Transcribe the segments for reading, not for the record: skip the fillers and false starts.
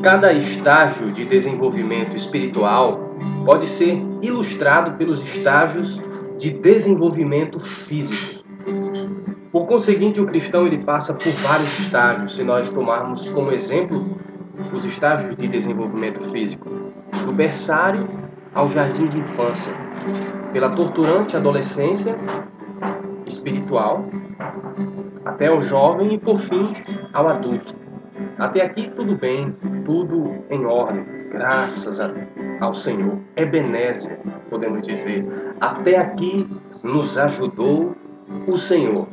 Cada estágio de desenvolvimento espiritual pode ser ilustrado pelos estágios de desenvolvimento físico. Por conseguinte, o cristão ele passa por vários estágios, se nós tomarmos como exemplo os estágios de desenvolvimento físico, do berçário ao jardim de infância, pela torturante adolescência espiritual, até o jovem e, por fim, ao adulto. Até aqui tudo bem, tudo em ordem, graças ao Senhor. Ebenezer, podemos dizer. Até aqui nos ajudou o Senhor.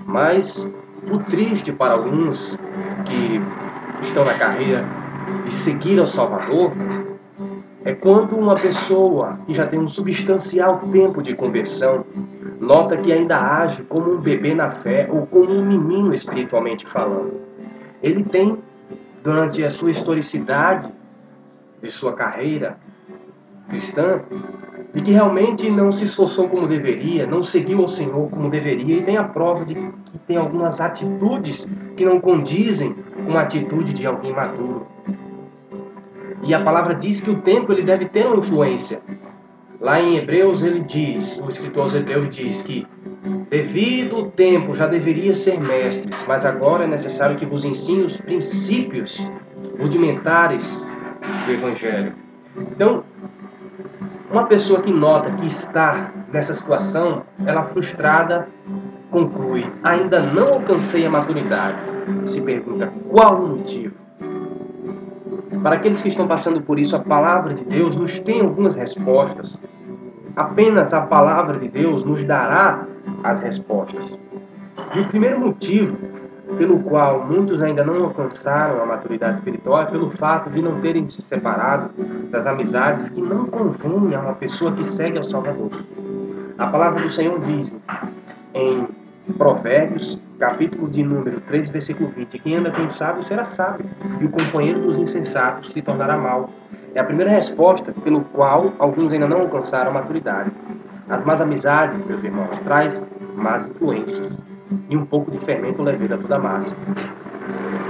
Mas o triste para alguns que estão na carreira de seguir ao Salvador é quando uma pessoa que já tem um substancial tempo de conversão nota que ainda age como um bebê na fé ou como um menino espiritualmente falando. Ele tem, durante a sua historicidade de sua carreira cristã, de que realmente não se esforçou como deveria, não seguiu ao Senhor como deveria, e tem a prova de que tem algumas atitudes que não condizem com a atitude de alguém maduro. E a palavra diz que o tempo ele deve ter uma influência. Lá em Hebreus ele diz, o escritor aos Hebreus diz que devido o tempo já deveria ser mestres, mas agora é necessário que vos ensine os princípios rudimentares do Evangelho. Então, uma pessoa que nota que está nessa situação, ela frustrada conclui: ainda não alcancei a maturidade. Se pergunta: qual o motivo? Para aqueles que estão passando por isso, a palavra de Deus nos tem algumas respostas. Apenas a palavra de Deus nos dará as respostas. E o primeiro motivo pelo qual muitos ainda não alcançaram a maturidade espiritual é pelo fato de não terem se separado das amizades que não convêm a uma pessoa que segue ao Salvador. A palavra do Senhor diz em Provérbios, capítulo de número 13, versículo 20: quem anda com o sábio será sábio, e o companheiro dos insensatos se tornará mau. É a primeira resposta pelo qual alguns ainda não alcançaram a maturidade. As más amizades, meus irmãos, traz más influências, e um pouco de fermento leveda toda a massa.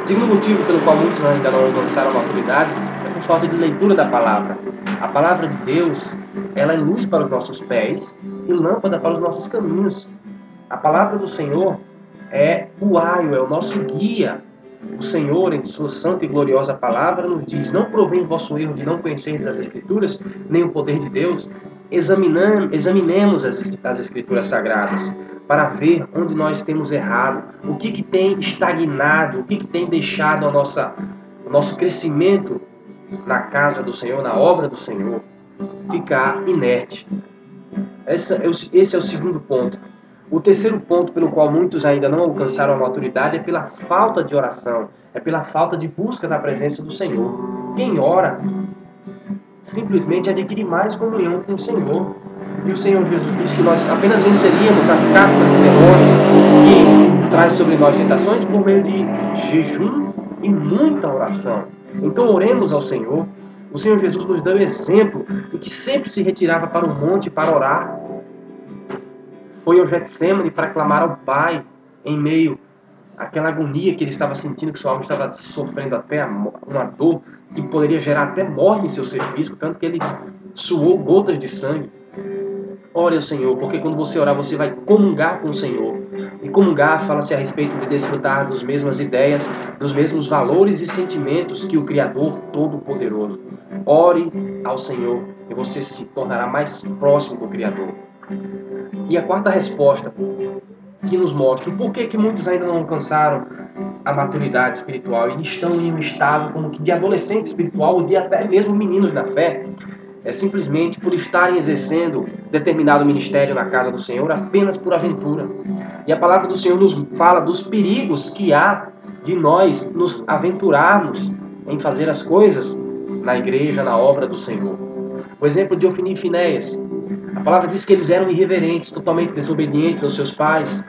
Segundo motivo pelo qual muitos ainda não alcançaram a maturidade é por falta de leitura da palavra. A palavra de Deus, ela é luz para os nossos pés e lâmpada para os nossos caminhos. A palavra do Senhor é o aio, é o nosso guia. O Senhor, em sua santa e gloriosa palavra, nos diz: não provém o vosso erro de não conhecerdes as Escrituras, nem o poder de Deus. Examinemos as Escrituras Sagradas para ver onde nós temos errado, o que tem estagnado, o que tem deixado o nosso crescimento na casa do Senhor, na obra do Senhor, ficar inerte. Esse é o segundo ponto. O terceiro ponto pelo qual muitos ainda não alcançaram a maturidade é pela falta de oração, é pela falta de busca da presença do Senhor. Quem ora simplesmente adquire mais comunhão com o Senhor. E o Senhor Jesus disse que nós apenas venceríamos as castas de demônios que traz sobre nós tentações por meio de jejum e muita oração. Então oremos ao Senhor. O Senhor Jesus nos deu o exemplo de que sempre se retirava para o monte para orar. Foi ao Getsêmani para clamar ao Pai em meio àquela agonia que ele estava sentindo, que sua alma estava sofrendo até uma dor que poderia gerar até morte em seu ser físico, tanto que ele suou gotas de sangue. Ore ao Senhor, porque quando você orar, você vai comungar com o Senhor. E comungar fala-se a respeito de desfrutar das mesmas ideias, dos mesmos valores e sentimentos que o Criador Todo-Poderoso. Ore ao Senhor e você se tornará mais próximo do Criador. E a quarta resposta que nos mostra o porquê que muitos ainda não alcançaram a maturidade espiritual e estão em um estado como que de adolescente espiritual ou de até mesmo meninos da fé, é simplesmente por estarem exercendo determinado ministério na casa do Senhor apenas por aventura. E a palavra do Senhor nos fala dos perigos que há de nós nos aventurarmos em fazer as coisas na igreja, na obra do Senhor. O exemplo de Ofni e Finéias. A palavra diz que eles eram irreverentes, totalmente desobedientes aos seus pais,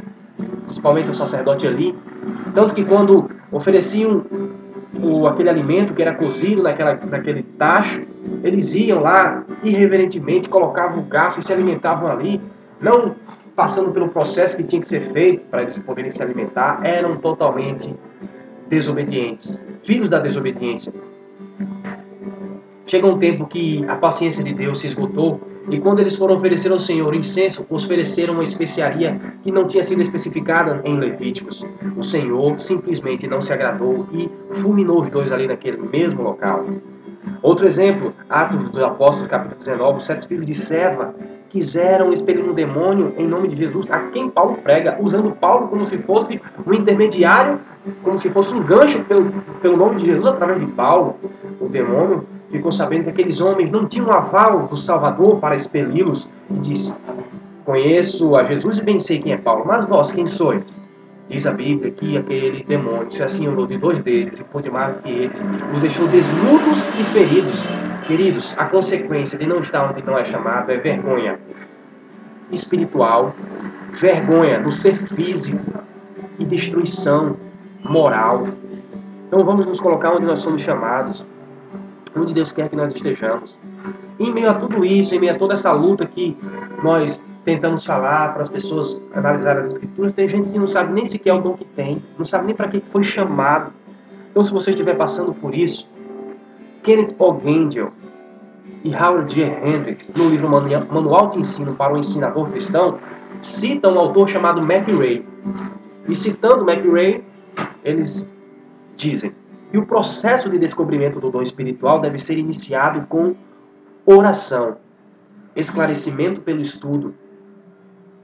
principalmente ao sacerdote Eli. Tanto que quando ofereciam aquele alimento que era cozido naquele tacho, eles iam lá irreverentemente, colocavam o garfo e se alimentavam ali, não passando pelo processo que tinha que ser feito para eles poderem se alimentar. Eram totalmente desobedientes, filhos da desobediência. Chega um tempo que a paciência de Deus se esgotou, e quando eles foram oferecer ao Senhor incenso, ofereceram uma especiaria que não tinha sido especificada em Levíticos. O Senhor simplesmente não se agradou e fulminou os dois ali naquele mesmo local. Outro exemplo, Atos dos Apóstolos, capítulo 19, os 7 filhos de Seva quiseram expelir um demônio em nome de Jesus, a quem Paulo prega, usando Paulo como se fosse um intermediário, como se fosse um gancho pelo nome de Jesus através de Paulo. O demônio ficou sabendo que aqueles homens não tinham aval do Salvador para expeli-los e disse: conheço a Jesus e bem sei quem é Paulo, mas vós quem sois? Diz a Bíblia que aquele demônio se assinhorou de 2 deles e por demais que eles os deixou desnudos e feridos. Queridos, a consequência de não estar onde não é chamado é vergonha espiritual, vergonha no ser físico e destruição moral. Então vamos nos colocar onde nós somos chamados, onde Deus quer que nós estejamos. Em meio a tudo isso, em meio a toda essa luta que nós tentamos falar para as pessoas analisar as Escrituras, tem gente que não sabe nem sequer o dom que tem, não sabe nem para que foi chamado. Então, se você estiver passando por isso, Kenneth O. Gandel e Howard G. Hendricks, no livro Manual de Ensino para o Ensinador Cristão, citam um autor chamado McRae. E citando McRae, eles dizem que o processo de descobrimento do dom espiritual deve ser iniciado com oração, esclarecimento pelo estudo,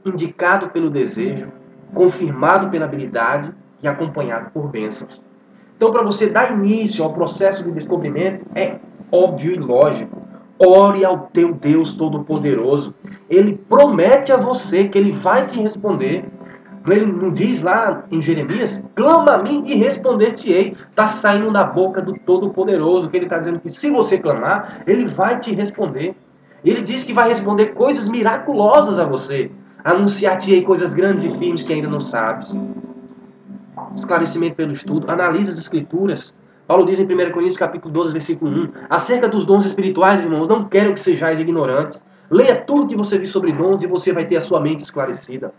indicado pelo desejo, confirmado pela habilidade e acompanhado por bênçãos. Então, para você dar início ao processo de descobrimento, é óbvio e lógico. Ore ao teu Deus Todo-Poderoso. Ele promete a você que Ele vai te responder. Ele não diz lá em Jeremias: clama a mim e responder-te-ei. Está saindo da boca do Todo-Poderoso, que Ele está dizendo que se você clamar, Ele vai te responder. Ele diz que vai responder coisas miraculosas a você. Anunciar-te-ei coisas grandes e firmes que ainda não sabes. Esclarecimento pelo estudo. Analise as Escrituras. Paulo diz em 1 Coríntios capítulo 12, versículo 1, acerca dos dons espirituais, irmãos, não quero que sejais ignorantes. Leia tudo que você viu sobre dons e você vai ter a sua mente esclarecida.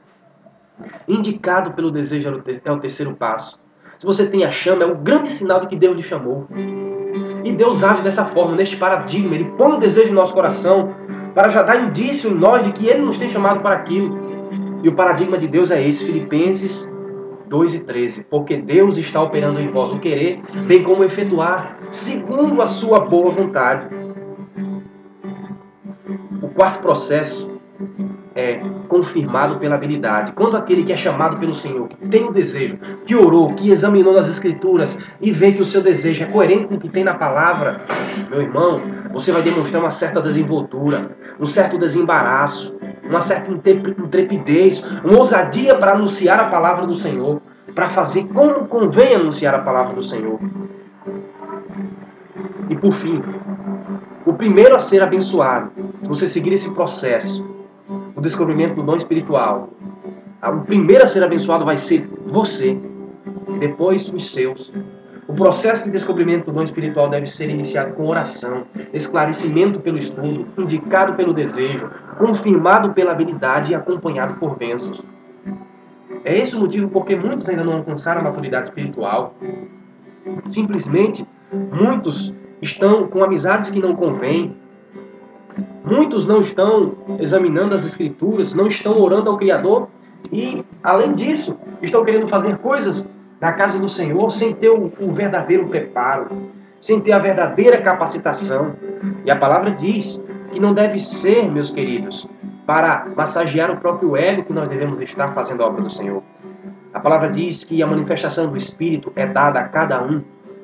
Indicado pelo desejo é o terceiro passo. Se você tem a chama, é um grande sinal de que Deus lhe chamou. E Deus age dessa forma, neste paradigma. Ele põe o desejo no nosso coração para já dar indício em nós de que Ele nos tem chamado para aquilo. E o paradigma de Deus é esse, Filipenses 2:13. Porque Deus está operando em vós o querer, bem como o efetuar, segundo a sua boa vontade. O quarto processo é confirmado pela habilidade. Quando aquele que é chamado pelo Senhor, que tem o desejo, que orou, que examinou as Escrituras e vê que o seu desejo é coerente com o que tem na palavra, meu irmão, você vai demonstrar uma certa desenvoltura, um certo desembaraço, uma certa intrepidez, uma ousadia para anunciar a palavra do Senhor, para fazer como convém anunciar a palavra do Senhor. E por fim, o primeiro a ser abençoado, se você seguir esse processo, o descobrimento do dom espiritual, o primeiro a ser abençoado vai ser você, e depois os seus. O processo de descobrimento do dom espiritual deve ser iniciado com oração, esclarecimento pelo estudo, indicado pelo desejo, confirmado pela habilidade e acompanhado por bênçãos. É esse o motivo porque muitos ainda não alcançaram a maturidade espiritual. Simplesmente, muitos estão com amizades que não convêm. Muitos não estão examinando as Escrituras, não estão orando ao Criador e, além disso, estão querendo fazer coisas na casa do Senhor sem ter o verdadeiro preparo, sem ter a verdadeira capacitação. E a palavra diz que não deve ser, meus queridos, para massagear o próprio ego que nós devemos estar fazendo a obra do Senhor. A palavra diz que a manifestação do Espírito é dada a cada um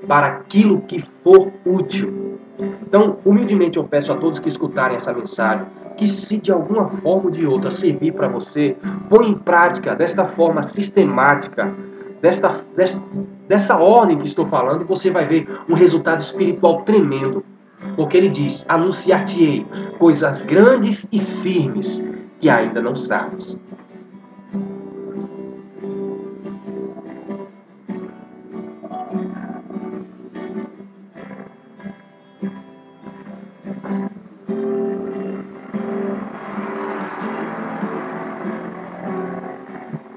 para aquilo que for útil. Então, humildemente eu peço a todos que escutarem essa mensagem, que se de alguma forma ou de outra servir para você, põe em prática desta forma sistemática, dessa ordem que estou falando, e você vai ver um resultado espiritual tremendo. Porque ele diz: anunciar-te-ei coisas grandes e firmes que ainda não sabes.